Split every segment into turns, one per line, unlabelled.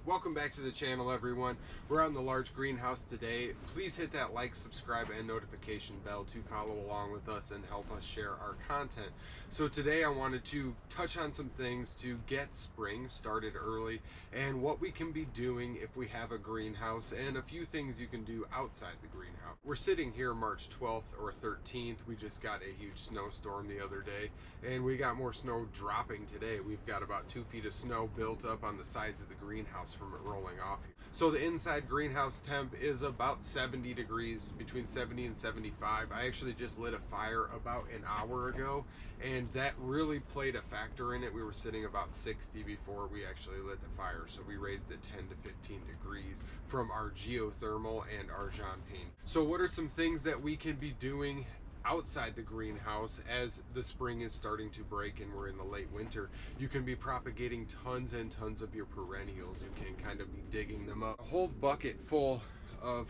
Welcome back to the channel, everyone. We're out in the large greenhouse today. Please hit that like, subscribe, and notification bell to follow along with us and help us share our content. So today I wanted to touch on some things to get spring started early and what we can be doing if we have a greenhouse and a few things you can do outside the greenhouse. We're sitting here March 12th or 13th. We just got a huge snowstorm the other day and we got more snow dropping today. We've got about 2 feet of snow built up on the sides of the greenhouse from it rolling off here. So the inside greenhouse temp is about 70 degrees, between 70 and 75. I actually just lit a fire about an hour ago and that really played a factor in it. We were sitting about 60 before we actually lit the fire, so we raised it 10 to 15 degrees from our geothermal and Arjan paint. So what are some things that we can be doing outside the greenhouse as the spring is starting to break and we're in the late winter? You can be propagating tons and tons of your perennials. You can kind of be digging them up. A whole bucket full of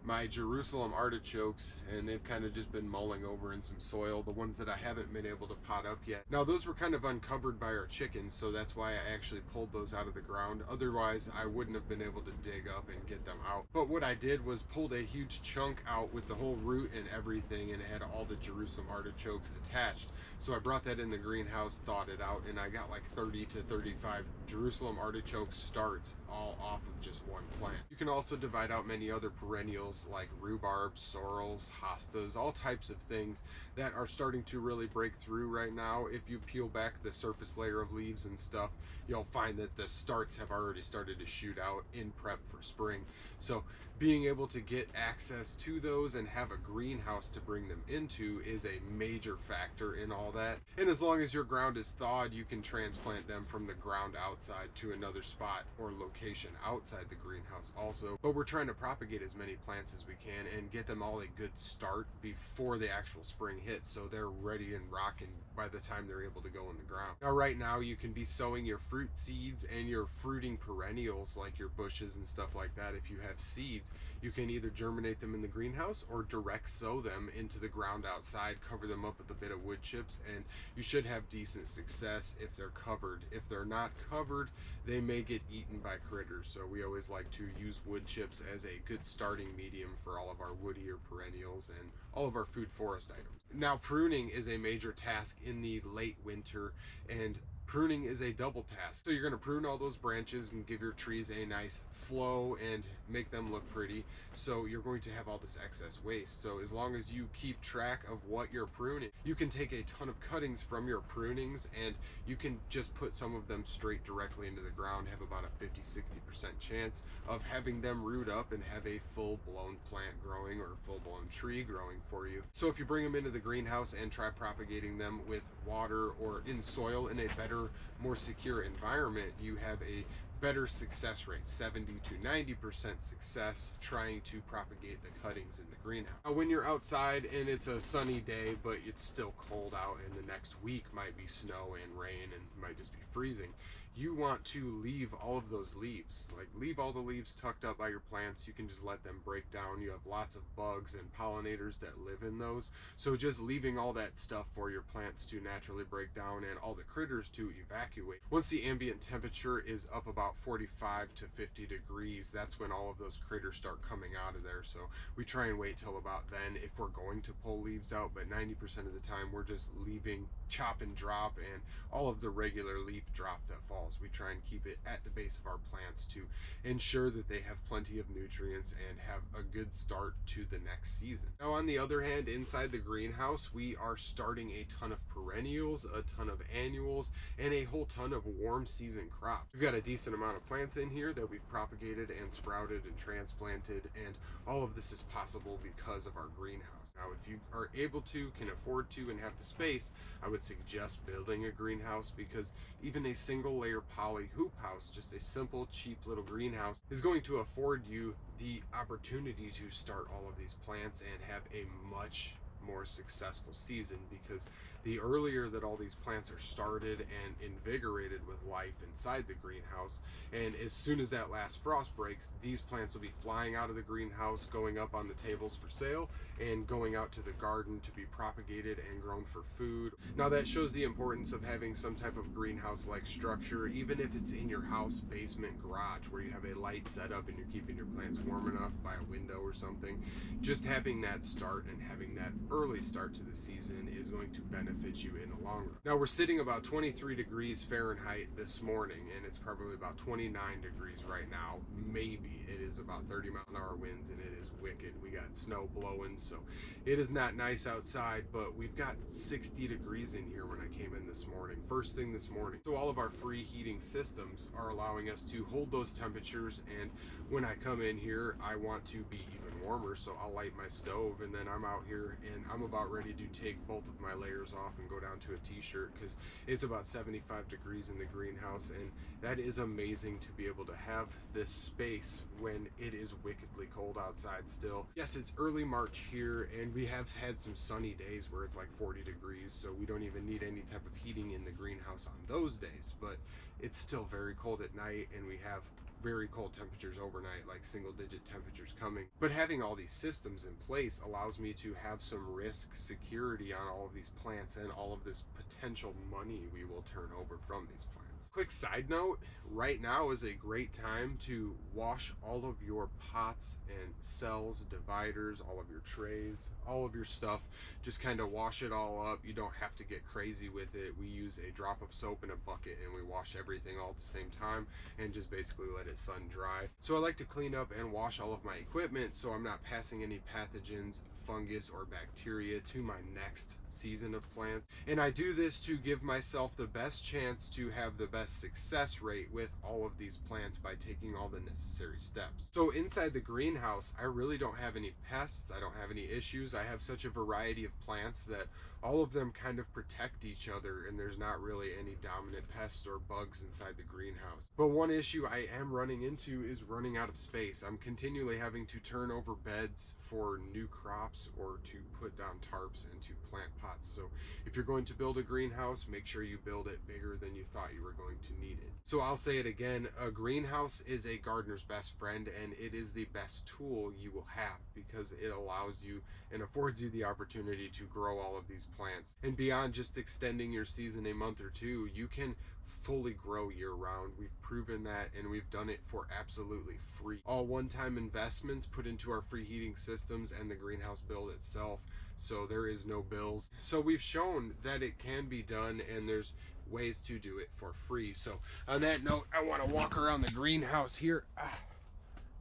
my Jerusalem artichokes, and they've kind of just been mulling over in some soil, the ones that I haven't been able to pot up yet. Now those were kind of uncovered by our chickens, so that's why I actually pulled those out of the ground. Otherwise I wouldn't have been able to dig up and get them out. But what I did was pulled a huge chunk out with the whole root and everything, and it had all the Jerusalem artichokes attached. So I brought that in the greenhouse, thawed it out, and I got like 30 to 35 Jerusalem artichoke starts all off of just one plant. You can also divide out many other perennials like rhubarb, sorrels, hostas, all types of things that are starting to really break through right now. If you peel back the surface layer of leaves and stuff, you'll find that the starts have already started to shoot out in prep for spring. So being able to get access to those and have a greenhouse to bring them into is a major factor in all that. And as long as your ground is thawed, you can transplant them from the ground outside to another spot or location outside the greenhouse also. But we're trying to propagate as many plants as we can and get them all a good start before the actual spring hits, so they're ready and rocking by the time they're able to go in the ground. Now right now you can be sowing your fruit seeds and your fruiting perennials like your bushes and stuff like that. If you have seeds, you can either germinate them in the greenhouse or direct sow them into the ground outside, cover them up with a bit of wood chips, and you should have decent success if they're covered. If they're not covered, they may get eaten by critters, so we always like to use wood chips as a good starting medium for all of our woodier perennials and all of our food forest items. Now pruning is a major task in the late winter, and pruning is a double task. So you're going to prune all those branches and give your trees a nice flow and make them look pretty. So you're going to have all this excess waste. So as long as you keep track of what you're pruning, you can take a ton of cuttings from your prunings and you can just put some of them straight directly into the ground, have about a 50-60% chance of having them root up and have a full-blown plant growing or a full-blown tree growing for you. So if you bring them into the greenhouse and try propagating them with water or in soil in a better, more secure environment, you have a better success rate, 70 to 90% success trying to propagate the cuttings in the greenhouse. Now, when you're outside and it's a sunny day but it's still cold out and the next week might be snow and rain and might just be freezing, you want to leave all of those leaves. Like, leave all the leaves tucked up by your plants. You can just let them break down. You have lots of bugs and pollinators that live in those, so just leaving all that stuff for your plants to naturally break down and all the critters to evacuate. Once the ambient temperature is up about 45 to 50 degrees, that's when all of those critters start coming out of there. So we try and wait till about then if we're going to pull leaves out, but 90% of the time we're just leaving chop and drop and all of the regular leaf drop that falls. We try and keep it at the base of our plants to ensure that they have plenty of nutrients and have a good start to the next season. Now on the other hand, inside the greenhouse we are starting a ton of perennials, a ton of annuals, and a whole ton of warm season crops. We've got a decent amount of plants in here that we've propagated and sprouted and transplanted, and all of this is possible because of our greenhouse. Now if you are able to, can afford to, and have the space, I would suggest building a greenhouse, because even a single layer poly hoop house, just a simple cheap little greenhouse, is going to afford you the opportunity to start all of these plants and have a much more successful season, because the earlier that all these plants are started and invigorated with life inside the greenhouse, and as soon as that last frost breaks, these plants will be flying out of the greenhouse, going up on the tables for sale, and going out to the garden to be propagated and grown for food. Now that shows the importance of having some type of greenhouse-like structure, even if it's in your house, basement, garage, where you have a light setup and you're keeping your plants warm enough by a window or something. Just having that start and having that early start to the season is going to benefit you in the long run. Now we're sitting about 23 degrees Fahrenheit this morning, and it's probably about 29 degrees right now. Maybe it is about 30-mile-an-hour winds, and it is wicked. We got snow blowing, so it is not nice outside, but we've got 60 degrees in here when I came in this morning, first thing this morning. So all of our free heating systems are allowing us to hold those temperatures, and when I come in here, I want to be even warmer, so I'll light my stove, and then I'm out here and I'm about ready to take both of my layers off and go down to a t-shirt, because it's about 75 degrees in the greenhouse, and that is amazing to be able to have this space when it is wickedly cold outside still. Yes, it's early March here, and we have had some sunny days where it's like 40 degrees, so we don't even need any type of heating in the greenhouse on those days, but it's still very cold at night, and we have very cold temperatures overnight, like single-digit temperatures coming. But having all these systems in place allows me to have some risk security on all of these plants and all of this potential money we will turn over from these plants. Quick side note, right now is a great time to wash all of your pots and cells, dividers, all of your trays, all of your stuff. Just kind of wash it all up. You don't have to get crazy with it. We use a drop of soap in a bucket and we wash everything all at the same time and just basically let it sun dry. So I like to clean up and wash all of my equipment so I'm not passing any pathogens, fungus, or bacteria to my next season of plants. And I do this to give myself the best chance to have the best success rate with all of these plants by taking all the necessary steps. So inside the greenhouse, I really don't have any pests, I don't have any issues. I have such a variety of plants that all of them kind of protect each other, and there's not really any dominant pests or bugs inside the greenhouse. But one issue I am running into is running out of space. I'm continually having to turn over beds for new crops or to put down tarps and to plant pots. So if you're going to build a greenhouse, make sure you build it bigger than you thought you were going to need it. So I'll say it again, a greenhouse is a gardener's best friend, and it is the best tool you will have because it allows you and affords you the opportunity to grow all of these plants. And beyond just extending your season a month or two, you can fully grow year round. We've proven that, and we've done it for absolutely free. All one-time investments put into our free heating systems and the greenhouse build itself, so there is no bills. So we've shown that it can be done, and there's ways to do it for free. So on that note, I want to walk around the greenhouse here.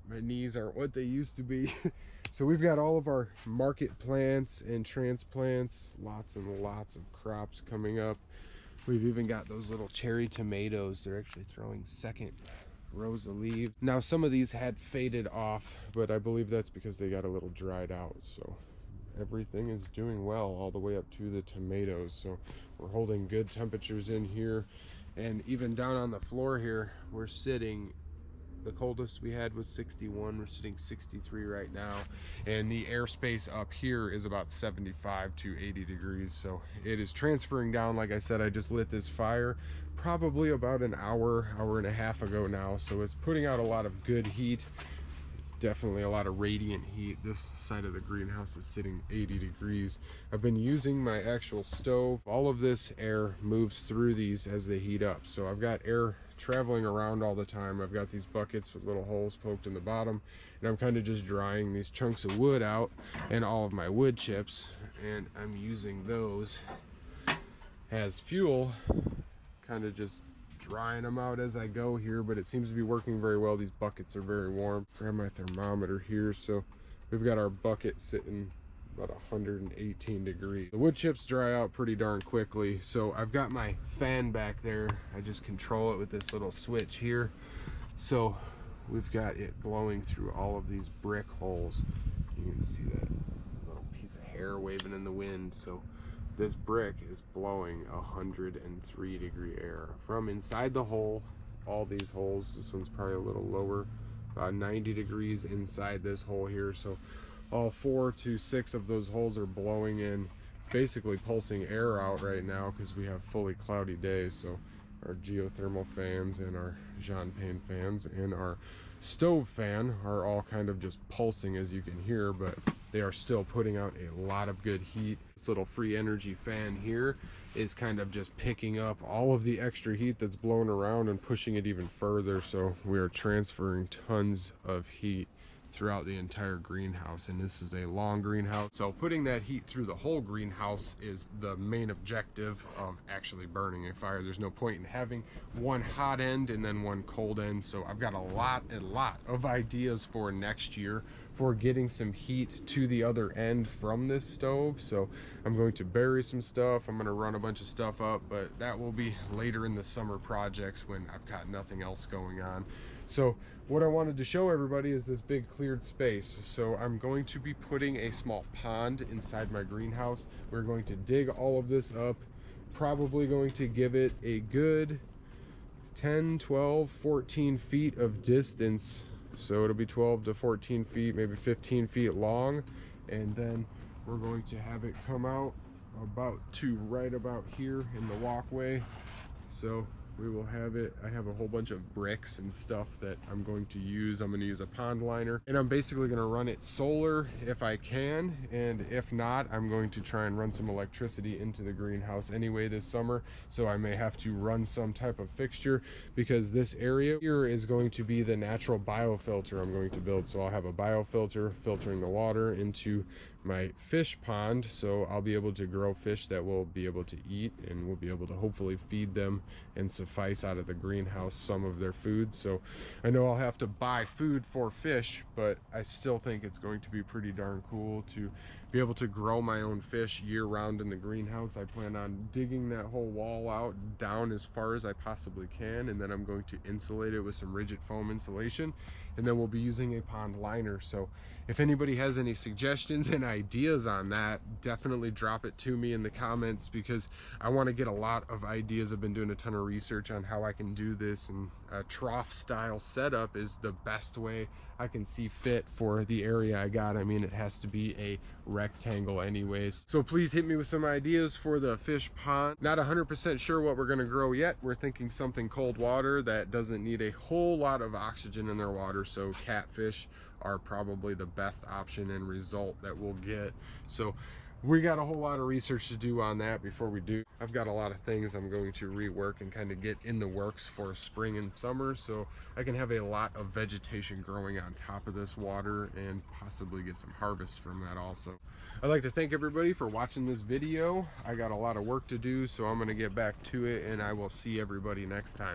My knees aren't what they used to be. So we've got all of our market plants and transplants, lots and lots of crops coming up. We've even got those little cherry tomatoes. They're actually throwing second rows of leaves. Now some of these had faded off, but I believe that's because they got a little dried out. So everything is doing well all the way up to the tomatoes. So we're holding good temperatures in here, and even down on the floor here, we're sitting, the coldest we had was 61. We're sitting 63 right now, and the airspace up here is about 75 to 80 degrees. So it is transferring down. Like I said, I just lit this fire probably about an hour and a half ago now, so it's putting out a lot of good heat. Definitely a lot of radiant heat. This side of the greenhouse is sitting 80 degrees. I've been using my actual stove. All of this air moves through these as they heat up, so I've got air traveling around all the time. I've got these buckets with little holes poked in the bottom, and I'm kind of just drying these chunks of wood out and all of my wood chips, and I'm using those as fuel, kind of just drying them out as I go here. But it seems to be working very well. These buckets are very warm. Grab my thermometer here. So we've got our bucket sitting about 118 degrees. The wood chips dry out pretty darn quickly, so I've got my fan back there. I just control it with this little switch here, so we've got it blowing through all of these brick holes. You can see that little piece of hair waving in the wind. So this brick is blowing 103 degree air from inside the hole. All these holes, this one's probably a little lower, about 90 degrees inside this hole here. So all 4 to 6 of those holes are blowing in basically pulsing air out right now because we have fully cloudy days. So our geothermal fans and our Jean-Pain fans and our stove fan are all kind of just pulsing, as you can hear, but they are still putting out a lot of good heat. This little free energy fan here is kind of just picking up all of the extra heat that's blowing around and pushing it even further. So we are transferring tons of heat throughout the entire greenhouse, and this is a long greenhouse, so putting that heat through the whole greenhouse is the main objective of actually burning a fire. There's no point in having one hot end and then one cold end. So I've got a lot of ideas for next year for getting some heat to the other end from this stove. So I'm going to bury some stuff, I'm going to run a bunch of stuff up, but that will be later in the summer projects when I've got nothing else going on. So what I wanted to show everybody is this big cleared space. So I'm going to be putting a small pond inside my greenhouse. We're going to dig all of this up, probably going to give it a good 10, 12, 14 feet of distance. So it'll be 12 to 14 feet, maybe 15 feet long. And then we're going to have it come out about to right about here in the walkway. So we will have it, I have a whole bunch of bricks and stuff that I'm going to use. I'm going to use a pond liner, and I'm basically going to run it solar if I can, and if not, I'm going to try and run some electricity into the greenhouse anyway this summer. So I may have to run some type of fixture, because this area here is going to be the natural biofilter I'm going to build. So I'll have a biofilter filtering the water into my fish pond, so I'll be able to grow fish that we'll be able to eat, and we'll be able to hopefully feed them and suffice out of the greenhouse some of their food. So I know I'll have to buy food for fish, but I still think it's going to be pretty darn cool to be able to grow my own fish year round in the greenhouse. I plan on digging that whole wall out down as far as I possibly can, and then I'm going to insulate it with some rigid foam insulation, and then we'll be using a pond liner. So if anybody has any suggestions and ideas on that, definitely drop it to me in the comments, because I want to get a lot of ideas. I've been doing a ton of research on how I can do this, and a trough style setup is the best way I can see fit for the area I got. I mean, it has to be a rectangle anyways. So please hit me with some ideas for the fish pond. Not 100% sure what we're going to grow yet. We're thinking something cold water that doesn't need a whole lot of oxygen in their water, so catfish are probably the best option and result that we'll get. So we got a whole lot of research to do on that before we do. I've got a lot of things I'm going to rework and kind of get in the works for spring and summer, so I can have a lot of vegetation growing on top of this water and possibly get some harvest from that also. I'd like to thank everybody for watching this video. I got a lot of work to do, so I'm going to get back to it, and I will see everybody next time.